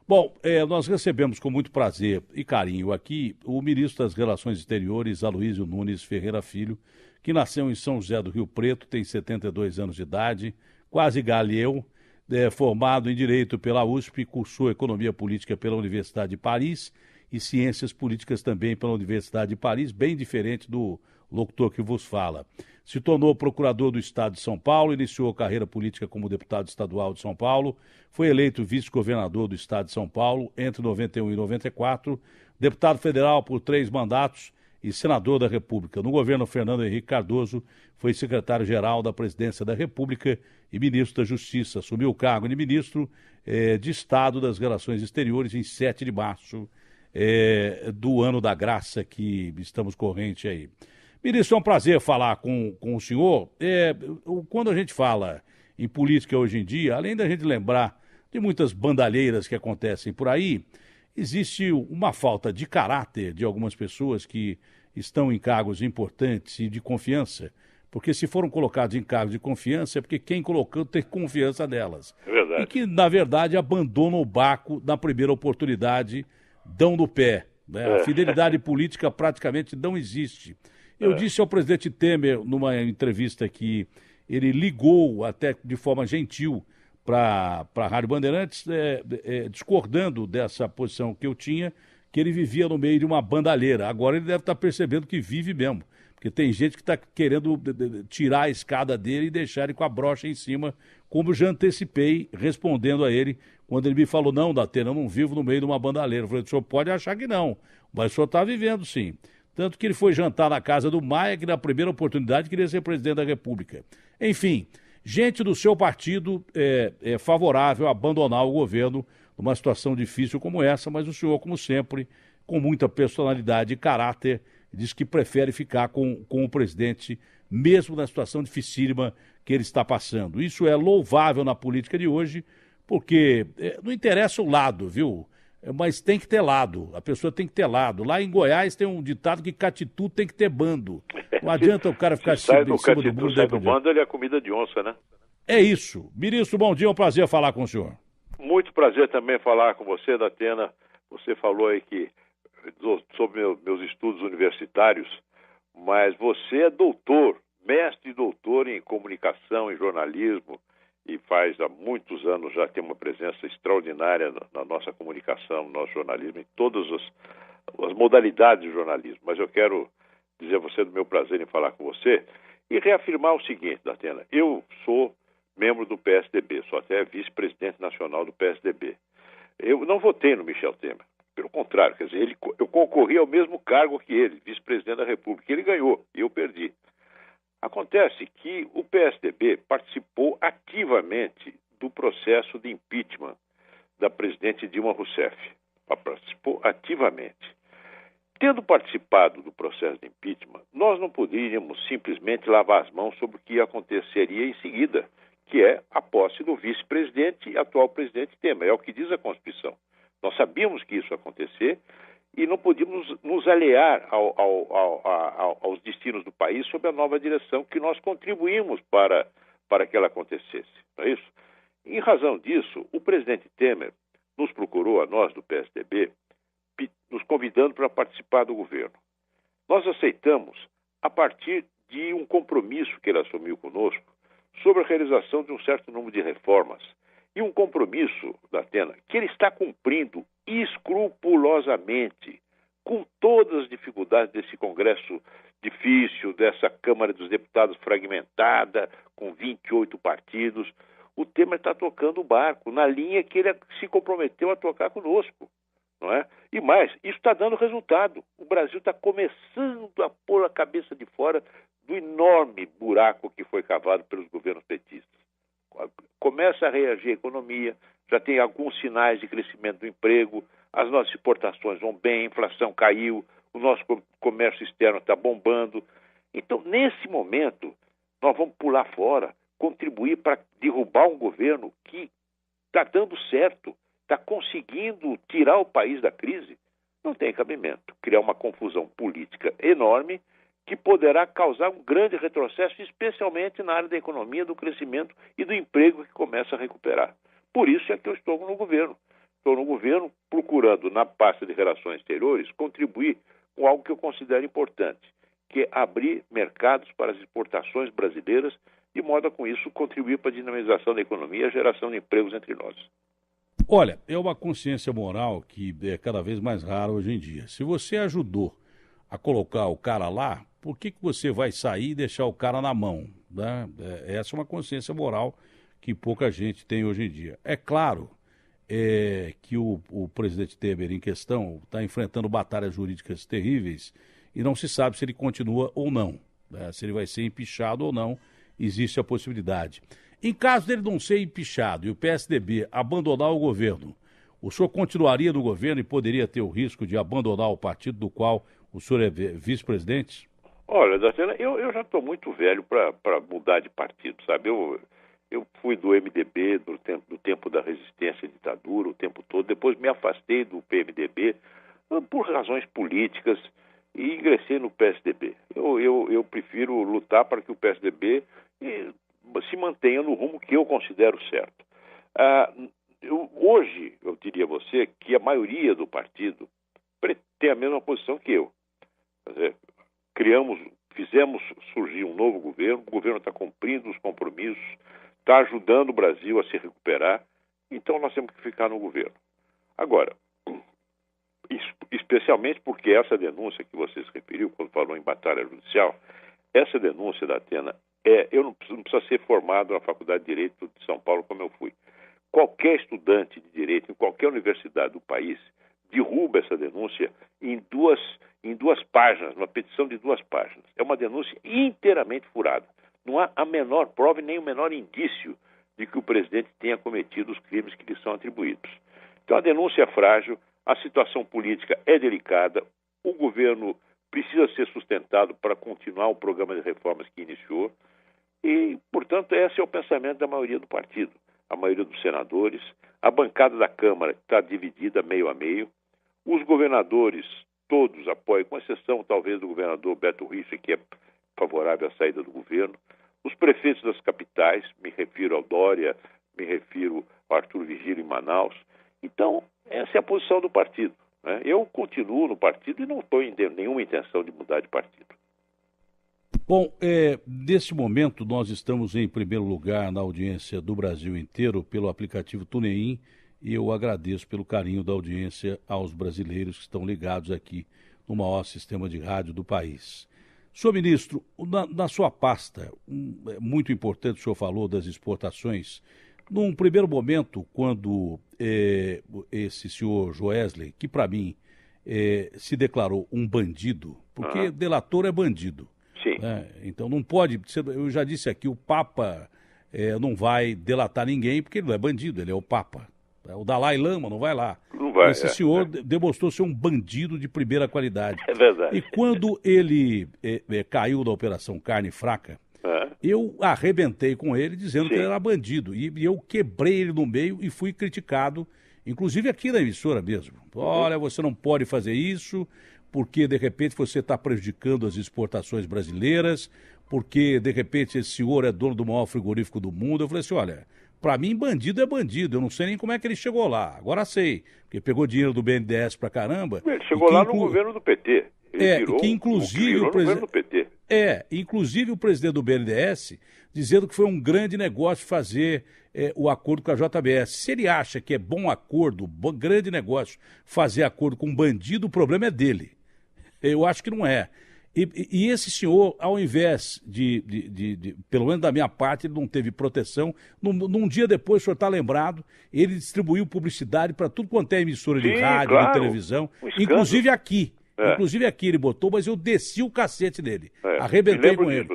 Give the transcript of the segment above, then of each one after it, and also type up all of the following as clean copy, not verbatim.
Bom, nós recebemos com muito prazer e carinho aqui o ministro das Relações Exteriores, Aloísio Nunes Ferreira Filho, que nasceu em São José do Rio Preto, tem 72 anos de idade, quase galheu, formado em Direito pela USP, cursou Economia Política pela Universidade de Paris e Ciências Políticas também pela Universidade de Paris, bem diferente do locutor que vos fala. Se tornou procurador do Estado de São Paulo, iniciou carreira política como deputado estadual de São Paulo, foi eleito vice-governador do Estado de São Paulo entre 91 e 94, deputado federal por 3 mandatos e senador da República. No governo Fernando Henrique Cardoso, foi secretário-geral da Presidência da República e ministro da Justiça. Assumiu o cargo de ministro de Estado das Relações Exteriores em 7 de março do ano da graça que estamos corrente aí. Ministro, é um prazer falar com o senhor. Quando a gente fala em política hoje em dia, além da gente lembrar de muitas bandalheiras que acontecem por aí, existe uma falta de caráter de algumas pessoas que estão em cargos importantes e de confiança, porque se foram colocados em cargos de confiança é porque quem colocou tem confiança nelas. É verdade. E que, na verdade, abandonam o barco na primeira oportunidade, dão no pé. Né? A fidelidade política praticamente não existe. Eu disse ao presidente Temer, numa entrevista que ele ligou até de forma gentil para a Rádio Bandeirantes, discordando dessa posição que eu tinha, que ele vivia no meio de uma bandalheira. Agora ele deve estar percebendo que vive mesmo, porque tem gente que está querendo tirar a escada dele e deixar ele com a brocha em cima, como eu já antecipei, respondendo a ele, quando ele me falou, não, Datena, eu não vivo no meio de uma bandalheira. Eu falei, o senhor pode achar que não, mas o senhor está vivendo sim. Tanto que ele foi jantar na casa do Maia, que na primeira oportunidade queria ser presidente da República. Enfim, gente do seu partido é favorável a abandonar o governo numa situação difícil como essa, mas o senhor, como sempre, com muita personalidade e caráter, diz que prefere ficar com o presidente, mesmo na situação dificílima que ele está passando. Isso é louvável na política de hoje, porque não interessa o lado, viu? Mas tem que ter lado, a pessoa tem que ter lado. Lá em Goiás tem um ditado que catitu tem que ter bando. Não adianta o cara ficar em cima do muro. Sai do bando, ele é comida de onça, né? É isso. Ministro, bom dia, é um prazer falar com o senhor. Muito prazer também falar com você, Datena. Você falou aí sobre meus estudos universitários, mas você é doutor, mestre e doutor em comunicação, em jornalismo, e faz há muitos anos já tem uma presença extraordinária na nossa comunicação, no nosso jornalismo, em todas as modalidades do jornalismo. Mas eu quero dizer a você do meu prazer em falar com você e reafirmar o seguinte, Datena, eu sou membro do PSDB, sou até vice-presidente nacional do PSDB. Eu não votei no Michel Temer, pelo contrário, quer dizer, eu concorri ao mesmo cargo que ele, vice-presidente da República, ele ganhou e eu perdi. Acontece que o PSDB participou ativamente do processo de impeachment da presidente Dilma Rousseff. Participou ativamente. Tendo participado do processo de impeachment, nós não poderíamos simplesmente lavar as mãos sobre o que aconteceria em seguida, que é a posse do vice-presidente e atual presidente Temer. É o que diz a Constituição. Nós sabíamos que isso ia acontecer e não podíamos nos aliar aos destinos do país sob a nova direção que nós contribuímos para que ela acontecesse. Não é isso? Em razão disso, o presidente Temer nos procurou, a nós do PSDB, nos convidando para participar do governo. Nós aceitamos a partir de um compromisso que ele assumiu conosco sobre a realização de um certo número de reformas. E um compromisso, Datena, que ele está cumprindo escrupulosamente, com todas as dificuldades desse Congresso difícil, dessa Câmara dos Deputados fragmentada, com 28 partidos. O Temer está tocando o barco na linha que ele se comprometeu a tocar conosco, não é? E mais, isso está dando resultado. O Brasil está começando a pôr a cabeça de fora do enorme buraco que foi cavado pelos governos petistas. Começa a reagir a economia, já tem alguns sinais de crescimento do emprego, as nossas exportações vão bem, a inflação caiu, o nosso comércio externo está bombando. Então, nesse momento, nós vamos pular fora, contribuir para derrubar um governo que está dando certo, está conseguindo tirar o país da crise. Não tem cabimento. Criar uma confusão política enorme que poderá causar um grande retrocesso, especialmente na área da economia, do crescimento e do emprego que começa a recuperar. Por isso é que eu estou no governo. estou no governo procurando, na pasta de Relações Exteriores, contribuir com algo que eu considero importante, que é abrir mercados para as exportações brasileiras, de modo a, com isso, contribuir para a dinamização da economia e a geração de empregos entre nós. Olha, é uma consciência moral que é cada vez mais rara hoje em dia. Se você ajudou a colocar o cara lá, por que você vai sair e deixar o cara na mão? Né? Essa é uma consciência moral que pouca gente tem hoje em dia. É claro que o presidente Temer em questão está enfrentando batalhas jurídicas terríveis e não se sabe se ele continua ou não, né? Se ele vai ser empichado ou não, existe a possibilidade. Em caso dele não ser empichado e o PSDB abandonar o governo, o senhor continuaria no governo e poderia ter o risco de abandonar o partido do qual o senhor é vice-presidente? Olha, Datena, eu já estou muito velho para mudar de partido, sabe? Eu fui do MDB do tempo da resistência à ditadura, o tempo todo. Depois me afastei do PMDB por razões políticas e ingressei no PSDB. Eu prefiro lutar para que o PSDB se mantenha no rumo que eu considero certo. Hoje, eu diria a você que a maioria do partido tem a mesma posição que eu. Quer dizer, fizemos surgir um novo governo, o governo está cumprindo os compromissos, está ajudando o Brasil a se recuperar, então nós temos que ficar no governo. Agora, especialmente porque essa denúncia que você se referiu, quando falou em batalha judicial, essa denúncia da Atena, eu não precisa ser formado na Faculdade de Direito de São Paulo como eu fui. Qualquer estudante de Direito, em qualquer universidade do país, derruba essa denúncia em duas páginas, uma petição de 2 páginas. É uma denúncia inteiramente furada. Não há a menor prova e nem o menor indício de que o presidente tenha cometido os crimes que lhe são atribuídos. Então a denúncia é frágil, a situação política é delicada, o governo precisa ser sustentado para continuar o programa de reformas que iniciou e, portanto, esse é o pensamento da maioria do partido, a maioria dos senadores, a bancada da Câmara está dividida meio a meio, os governadores todos apoiam, com exceção talvez do governador Beto Richa, que é favorável à saída do governo, os prefeitos das capitais, me refiro ao Dória, me refiro ao Arthur Vigílio em Manaus. Então, essa é a posição do partido, né? Eu continuo no partido e não estou em nenhuma intenção de mudar de partido. Bom, nesse momento nós estamos em primeiro lugar na audiência do Brasil inteiro pelo aplicativo TuneIn e eu agradeço pelo carinho da audiência aos brasileiros que estão ligados aqui no maior sistema de rádio do país. Senhor ministro, na sua pasta, é muito importante, o senhor falou das exportações. Num primeiro momento, quando esse senhor Joesley, que para mim se declarou um bandido, porque delator é bandido. Sim. Né? Então não pode, eu já disse aqui, o Papa não vai delatar ninguém porque ele não é bandido, ele é o Papa. O Dalai Lama não vai lá. Não vai, esse senhor demonstrou ser um bandido de primeira qualidade. É verdade. E quando ele caiu da Operação Carne Fraca, eu arrebentei com ele dizendo que ele era bandido. E eu quebrei ele no meio e fui criticado, inclusive aqui na emissora mesmo. Olha, você não pode fazer isso porque, de repente, você está prejudicando as exportações brasileiras, porque, de repente, esse senhor é dono do maior frigorífico do mundo. Eu falei assim, olha, para mim, bandido é bandido. Eu não sei nem como é que ele chegou lá. Agora sei, porque pegou dinheiro do BNDES pra caramba. Ele chegou lá no governo do PT. Ele virou, que inclusive o governo do PT. Inclusive o presidente do BNDES dizendo que foi um grande negócio fazer o acordo com a JBS. Se ele acha que é bom acordo, grande negócio fazer acordo com um bandido, o problema é dele. Eu acho que não é. E esse senhor, ao invés de, pelo menos da minha parte, ele não teve proteção. Num dia depois, o senhor está lembrado, ele distribuiu publicidade para tudo quanto é emissora de rádio, de televisão, inclusive aqui. Inclusive aqui ele botou, mas eu desci o cacete dele. Arrebentei com ele.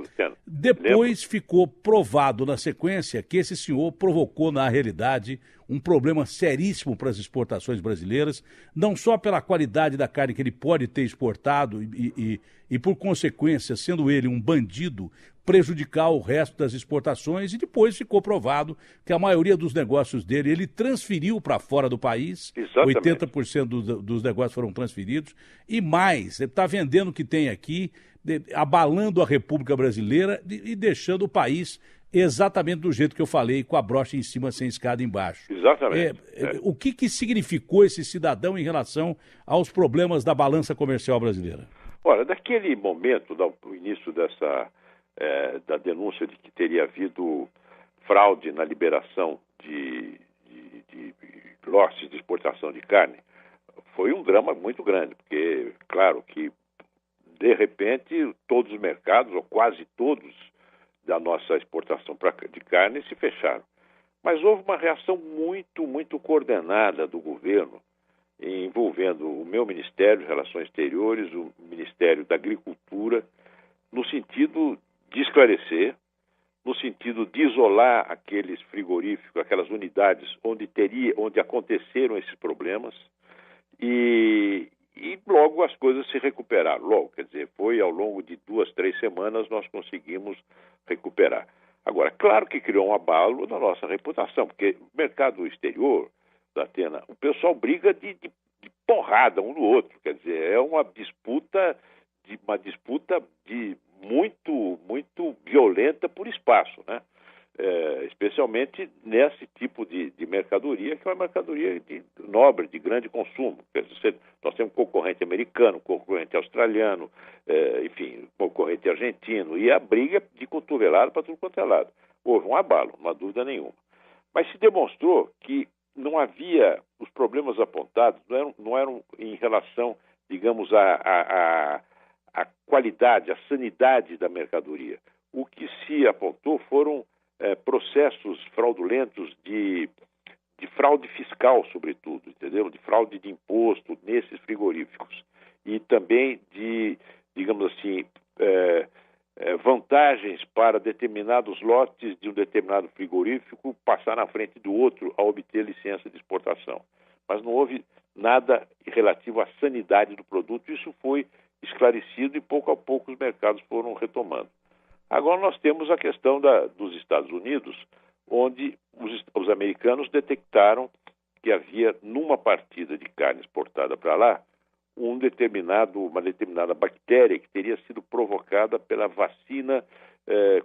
Depois ficou provado na sequência que esse senhor provocou, na realidade, um problema seríssimo para as exportações brasileiras, não só pela qualidade da carne que ele pode ter exportado e por consequência, sendo ele um bandido, prejudicar o resto das exportações, e depois ficou provado que a maioria dos negócios dele, ele transferiu para fora do país. Exatamente. 80% dos negócios foram transferidos, e mais, ele está vendendo o que tem aqui, abalando a República Brasileira e deixando o país exatamente do jeito que eu falei, com a brocha em cima sem escada embaixo. Exatamente. O que significou esse cidadão em relação aos problemas da balança comercial brasileira? Olha, daquele momento, do início da denúncia de que teria havido fraude na liberação de lotes de exportação de carne, foi um drama muito grande, porque, claro, que de repente todos os mercados, ou quase todos, da nossa exportação de carne se fecharam. Mas houve uma reação muito coordenada do governo, envolvendo o meu Ministério de Relações Exteriores, o Ministério da Agricultura, no sentido de esclarecer, no sentido de isolar aqueles frigoríficos, aquelas unidades onde aconteceram esses problemas, e logo as coisas se recuperaram. Logo, quer dizer, foi ao longo de 2, 3 semanas nós conseguimos recuperar. Agora, claro que criou um abalo na nossa reputação, porque o mercado exterior da Atena, o pessoal briga de porrada um no outro, quer dizer, é uma disputa muito violenta por espaço, né? Especialmente nesse tipo de mercadoria, que é uma mercadoria nobre, de grande consumo. Quer dizer, nós temos concorrente americano, concorrente australiano, enfim, concorrente argentino, e a briga de cotovelada para tudo quanto é lado. Houve um abalo, não há dúvida nenhuma. Mas se demonstrou que não havia, os problemas apontados não eram em relação, digamos, à qualidade, à sanidade da mercadoria. O que se apontou foram processos fraudulentos de fraude fiscal, sobretudo, entendeu? De fraude de imposto nesses frigoríficos. E também de, digamos assim, vantagens para determinados lotes de um determinado frigorífico passar na frente do outro a obter licença de exportação. Mas não houve nada relativo à sanidade do produto. Isso foi esclarecido e pouco a pouco os mercados foram retomando. Agora nós temos a questão dos Estados Unidos, onde os americanos detectaram que havia, numa partida de carne exportada para lá, uma determinada bactéria que teria sido provocada pela vacina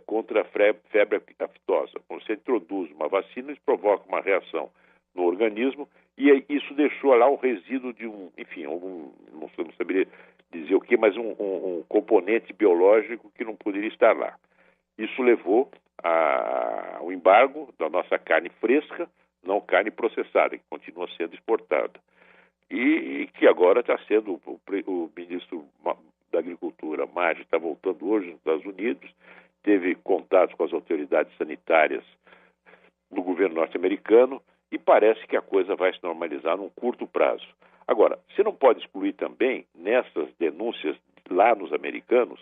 contra a febre aftosa. Quando você introduz uma vacina, isso provoca uma reação no organismo e isso deixou lá o resíduo de não saberia dizer o que, mas um componente biológico que não poderia estar lá. Isso levou ao embargo da nossa carne fresca, não carne processada, que continua sendo exportada. E que agora está sendo, o ministro da Agricultura, Maggi, está voltando hoje nos Estados Unidos, teve contatos com as autoridades sanitárias do governo norte-americano e parece que a coisa vai se normalizar num curto prazo. Agora, você não pode excluir também, nessas denúncias lá nos americanos,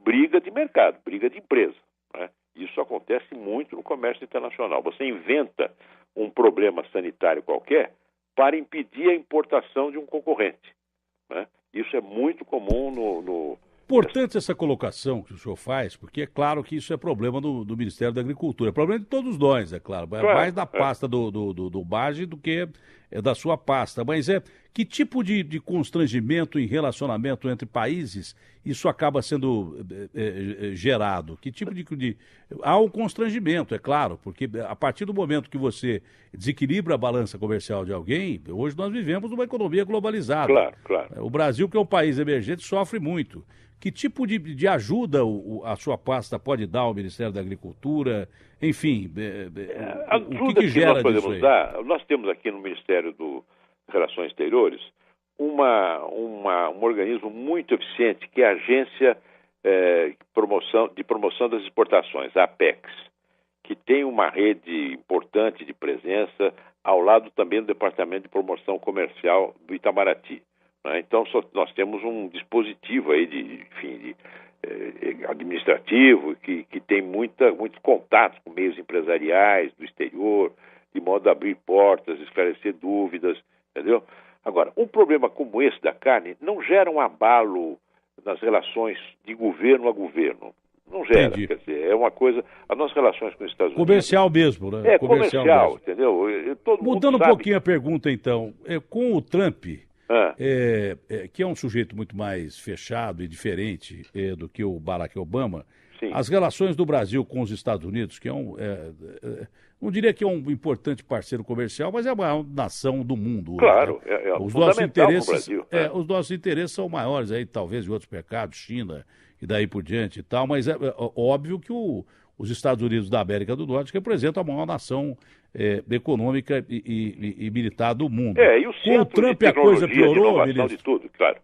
briga de mercado, briga de empresa, né? Isso acontece muito no comércio internacional. Você inventa um problema sanitário qualquer para impedir a importação de um concorrente, né? Isso é muito comum no... Importante essa colocação que o senhor faz, porque é claro que isso é problema do Ministério da Agricultura. É problema de todos nós, é claro. Mais da pasta do Maggi do que da sua pasta. Mas que tipo de constrangimento em relacionamento entre países isso acaba sendo gerado? Que tipo de... Há um constrangimento, é claro, porque a partir do momento que você desequilibra a balança comercial de alguém, hoje nós vivemos numa economia globalizada. Claro. O Brasil, que é um país emergente, sofre muito. Que tipo de ajuda a sua pasta pode dar ao Ministério da Agricultura? Enfim, o que gera nós podemos disso aí? dar, nós temos aqui no Ministério das Relações Exteriores um organismo muito eficiente, que é a Agência de Promoção das Exportações, a APEX, que tem uma rede importante de presença ao lado também do Departamento de Promoção Comercial do Itamaraty. Então, nós temos um dispositivo aí administrativo que tem muitos contatos com meios empresariais do exterior, de modo a abrir portas, esclarecer dúvidas, entendeu? Agora, um problema como esse da carne não gera um abalo nas relações de governo a governo. Não gera, Entendi. Quer dizer, é uma coisa... As nossas relações com os Estados Unidos... Comercial mesmo, né? Comercial, mesmo. Entendeu? Todo Mudando mundo um sabe. pouquinho a pergunta, então, com o Trump... que é um sujeito muito mais fechado e diferente do que o Barack Obama, Sim. As relações do Brasil com os Estados Unidos, que não diria que é um importante parceiro comercial, mas é a maior nação do mundo hoje, Claro, né? é Os nossos interesses, no Brasil. os nossos interesses são maiores aí, talvez, de outros mercados, China e daí por diante e tal, mas é óbvio que os Estados Unidos da América do Norte representam a maior nação econômica e militar do mundo. E o com o Trump a coisa piorou, ministro? De tudo, claro.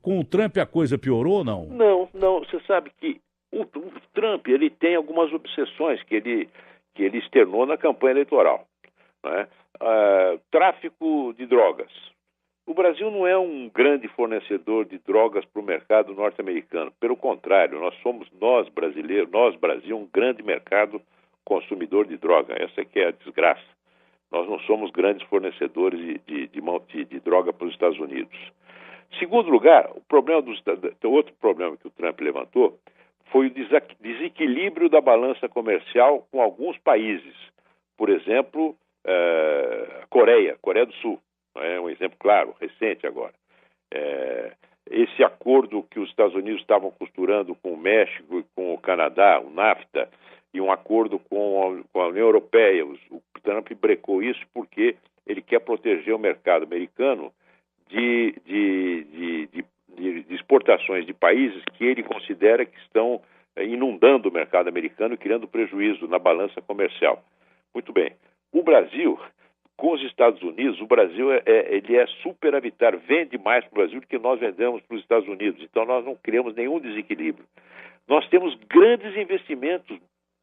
Com o Trump a coisa piorou ou não? Não. Você sabe que o Trump ele tem algumas obsessões que ele externou na campanha eleitoral, né? Tráfico de drogas. O Brasil não é um grande fornecedor de drogas para o mercado norte-americano. Pelo contrário, nós brasileiros, Brasil, um grande mercado consumidor de droga. Essa que é a desgraça. Nós não somos grandes fornecedores de droga para os Estados Unidos. Segundo lugar, outro problema que o Trump levantou foi o desequilíbrio da balança comercial com alguns países. Por exemplo, Coreia do Sul. É um exemplo claro, recente agora. Esse acordo que os Estados Unidos estavam costurando com o México e com o Canadá, o NAFTA, e um acordo com a União Europeia. O Trump brecou isso porque ele quer proteger o mercado americano de exportações de países que ele considera que estão inundando o mercado americano e criando prejuízo na balança comercial. Muito bem. O Brasil, com os Estados Unidos, o Brasil ele é superavitário, vende mais para o Brasil do que nós vendemos para os Estados Unidos. Então nós não criamos nenhum desequilíbrio. Nós temos grandes investimentos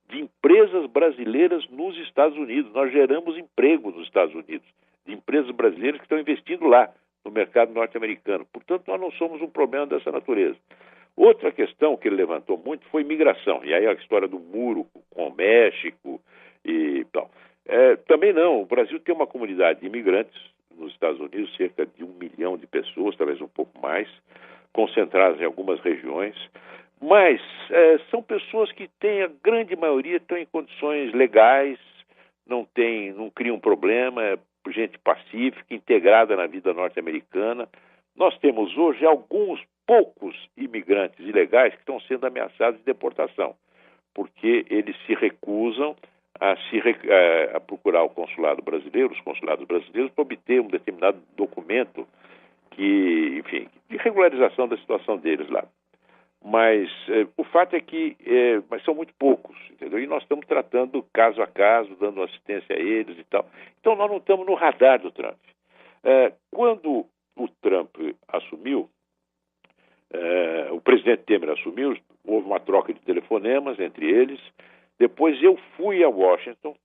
de empresas brasileiras nos Estados Unidos. Nós geramos emprego nos Estados Unidos, de empresas brasileiras que estão investindo lá, no mercado norte-americano. Portanto, nós não somos um problema dessa natureza. Outra questão que ele levantou muito foi migração. E aí a história do muro com o México e tal. Também não. O Brasil tem uma comunidade de imigrantes nos Estados Unidos, cerca de 1 milhão de pessoas, talvez um pouco mais, concentradas em algumas regiões. Mas são pessoas que a grande maioria estão em condições legais, não criam problema, gente pacífica, integrada na vida norte-americana. Nós temos hoje alguns poucos imigrantes ilegais que estão sendo ameaçados de deportação, porque eles se recusam a procurar os consulados brasileiros para obter um determinado documento de regularização da situação deles lá. Mas o fato é que mas são muito poucos, entendeu? E nós estamos tratando caso a caso, dando assistência a eles e tal. Então nós não estamos no radar do Trump. Quando o Trump assumiu, o presidente Temer assumiu, houve uma troca de telefonemas entre eles. Depois eu fui a Washington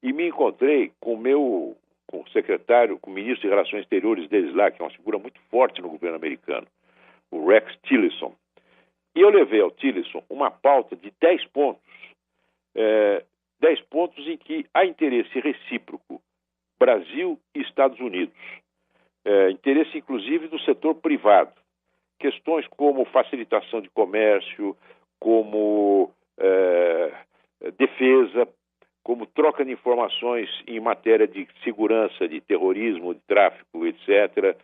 e me encontrei com o secretário, com o ministro de Relações Exteriores deles lá, que é uma figura muito forte no governo americano, o Rex Tillerson. E eu levei ao Tillerson uma pauta de 10 pontos. 10 pontos em que há interesse recíproco Brasil e Estados Unidos. Interesse, inclusive, do setor privado. Questões como facilitação de comércio, como defesa, como troca de informações em matéria de segurança, de terrorismo, de tráfico, etc.,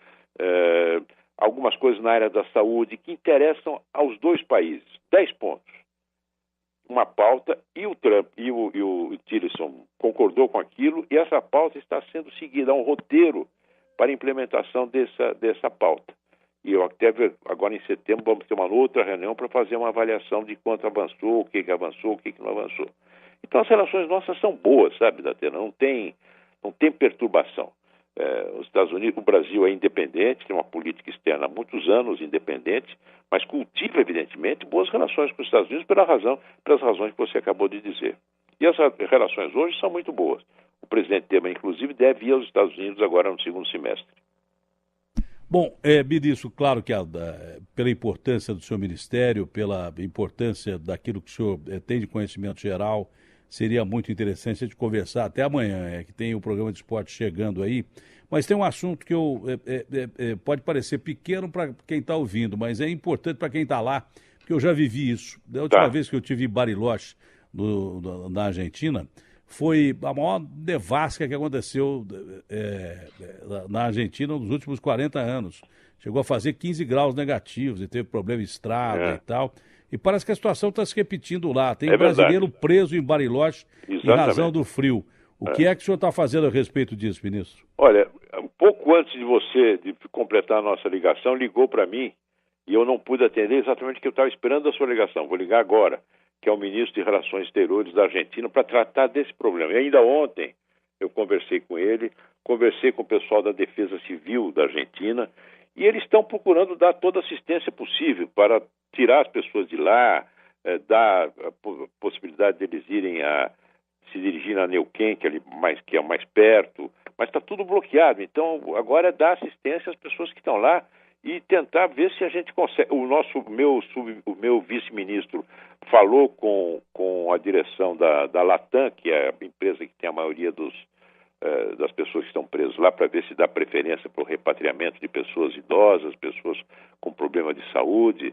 algumas coisas na área da saúde que interessam aos dois países. 10 pontos. Uma pauta, e o Trump e o Tillerson concordou com aquilo, e essa pauta está sendo seguida. Há um roteiro para a implementação dessa pauta. E eu até agora em setembro vamos ter uma outra reunião para fazer uma avaliação de quanto avançou, o que avançou, o que não avançou. Então as relações nossas são boas, sabe, Datena? Não tem perturbação. Os Estados Unidos, o Brasil é independente, tem uma política externa há muitos anos independente, mas cultiva, evidentemente, boas relações com os Estados Unidos pelas razões que você acabou de dizer. E as relações hoje são muito boas. O presidente Temer, inclusive, deve ir aos Estados Unidos agora no segundo semestre. Bom, ministro, claro que pela importância do seu ministério, pela importância daquilo que o senhor tem de conhecimento geral, seria muito interessante a gente conversar até amanhã, que tem o programa de esporte chegando aí, mas tem um assunto que pode parecer pequeno para quem está ouvindo, mas é importante para quem está lá, porque eu já vivi isso. Da última vez que eu tive em Bariloche, na Argentina, foi a maior nevasca que aconteceu na Argentina nos últimos 40 anos. Chegou a fazer 15 graus negativos e teve problema em estrada e tal. E parece que a situação está se repetindo lá. Tem É brasileiro verdade. preso em Bariloche em razão do frio. O que é que o senhor está fazendo a respeito disso, ministro? Olha, um pouco antes de você de completar a nossa ligação, ligou para mim e eu não pude atender exatamente porque eu estava esperando a sua ligação. Vou ligar agora, que é o ministro de Relações Exteriores da Argentina, para tratar desse problema. E ainda ontem eu conversei com ele, conversei com o pessoal da Defesa Civil da Argentina e eles estão procurando dar toda a assistência possível para tirar as pessoas de lá, dar a possibilidade deles irem se dirigir a Neuquén, que é mais perto, mas está tudo bloqueado. Então, agora é dar assistência às pessoas que estão lá e tentar ver se a gente consegue. O meu vice-ministro falou com a direção da Latam, que é a empresa que tem a maioria das pessoas que estão presas lá, para ver se dá preferência para o repatriamento de pessoas idosas, pessoas com problema de saúde.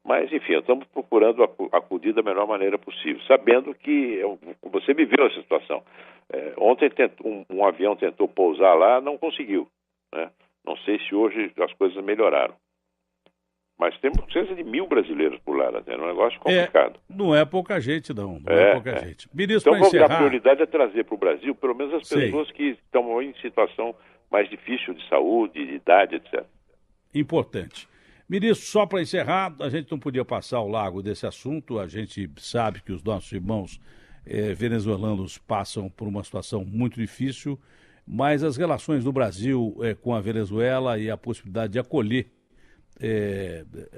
Mas, enfim, estamos procurando acudir da melhor maneira possível, sabendo que você viveu essa situação. Ontem um avião tentou pousar lá, não conseguiu, né? Não sei se hoje as coisas melhoraram. Mas temos cerca de 1.000 brasileiros por lá, né? É um negócio complicado. Não é pouca gente, não. Não é pouca gente. Ministro, então, a prioridade é trazer para o Brasil, pelo menos as pessoas Sei. que estão em situação mais difícil de saúde, de idade, etc. Importante. Ministro, só para encerrar, a gente não podia passar ao largo desse assunto. A gente sabe que os nossos irmãos venezuelanos passam por uma situação muito difícil, mas as relações do Brasil com a Venezuela e a possibilidade de acolher,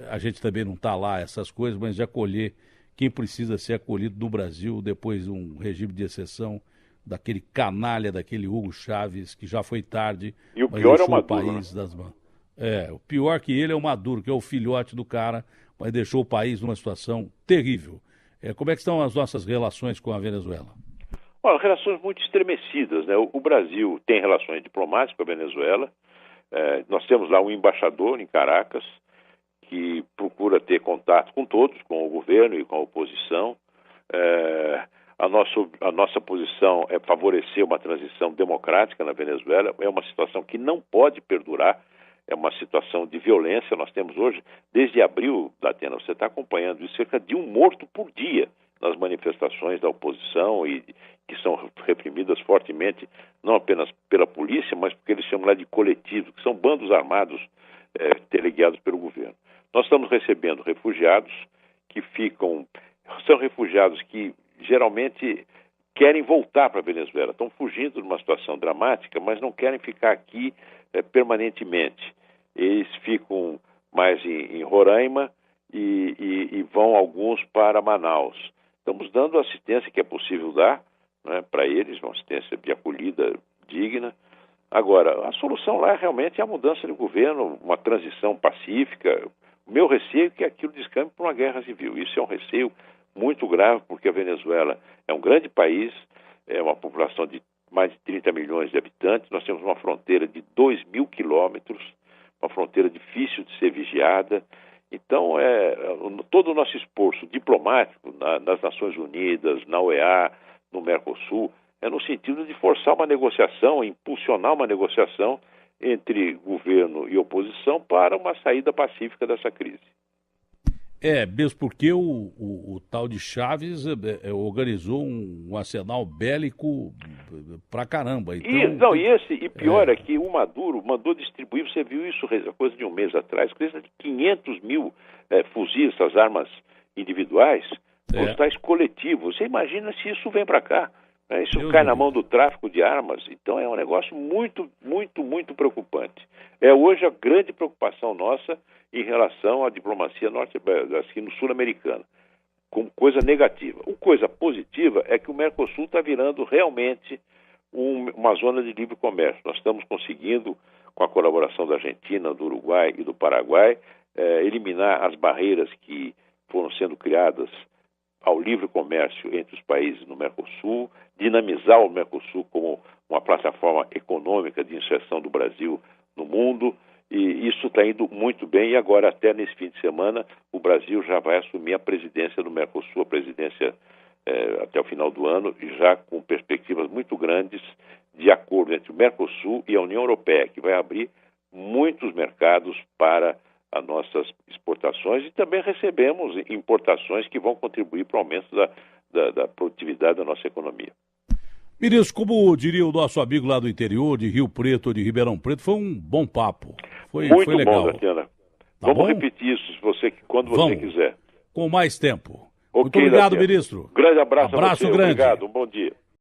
a gente também não está lá essas coisas, mas de acolher quem precisa ser acolhido no Brasil depois de um regime de exceção daquele canalha, daquele Hugo Chávez, que já foi tarde, e o mas pior deixou é o o país das mãos. O pior que ele é o Maduro, que é o filhote do cara, mas deixou o país numa situação terrível. Como é que estão as nossas relações com a Venezuela? Olha, relações muito estremecidas, né? O Brasil tem relações diplomáticas com a Venezuela. Nós temos lá um embaixador em Caracas que procura ter contato com todos, com o governo e com a oposição. A nossa posição é favorecer uma transição democrática na Venezuela. É uma situação que não pode perdurar. É uma situação de violência. Nós temos hoje, desde abril, Datena, você está acompanhando isso, cerca de 1 morto por dia nas manifestações da oposição e que são reprimidas fortemente, não apenas pela polícia, mas porque eles chamam lá de coletivo, que são bandos armados teleguiados pelo governo. Nós estamos recebendo refugiados são refugiados que geralmente querem voltar para a Venezuela, estão fugindo de uma situação dramática, mas não querem ficar aqui permanentemente. Eles ficam mais em Roraima e vão alguns para Manaus. Estamos dando a assistência que é possível dar, né, para eles, uma assistência de acolhida digna. Agora, a solução lá realmente é a mudança de governo, uma transição pacífica. O meu receio é que aquilo descambe para uma guerra civil. Isso é um receio muito grave, porque a Venezuela é um grande país, é uma população de mais de 30 milhões de habitantes, nós temos uma fronteira de 2.000 quilômetros, uma fronteira difícil de ser vigiada. Então, todo o nosso esforço diplomático nas Nações Unidas, na OEA, no Mercosul, é no sentido de forçar uma negociação, impulsionar uma negociação entre governo e oposição para uma saída pacífica dessa crise. Mesmo porque o tal de Chaves organizou um arsenal bélico pra caramba. Então, e pior é que o Maduro mandou distribuir, você viu isso coisa de um mês atrás, coisa de 500 mil fuzis, essas armas individuais, os tais coletivos. Você imagina se isso vem para cá. Isso Deus cai na mão do tráfico de armas. Então é um negócio muito, muito, muito preocupante. É hoje a grande preocupação nossa em relação à diplomacia aqui no sul-americana, como coisa negativa. Uma coisa positiva é que o Mercosul está virando realmente uma zona de livre comércio. Nós estamos conseguindo, com a colaboração da Argentina, do Uruguai e do Paraguai, eliminar as barreiras que foram sendo criadas ao livre comércio entre os países no Mercosul, dinamizar o Mercosul como uma plataforma econômica de inserção do Brasil no mundo, e isso está indo muito bem, e agora até nesse fim de semana o Brasil já vai assumir a presidência do Mercosul, a presidência até o final do ano, e já com perspectivas muito grandes de acordo entre o Mercosul e a União Europeia, que vai abrir muitos mercados para as nossas exportações e também recebemos importações que vão contribuir para o aumento da produtividade da nossa economia. Ministro, como diria o nosso amigo lá do interior, de Rio Preto ou de Ribeirão Preto, foi um bom papo. Foi legal. Bom, Datena. Tá Vamos bom? repetir isso quando você quiser. Com mais tempo. Okay, muito obrigado, Datena. ministro. Grande abraço a você. Grande. Obrigado, um bom dia.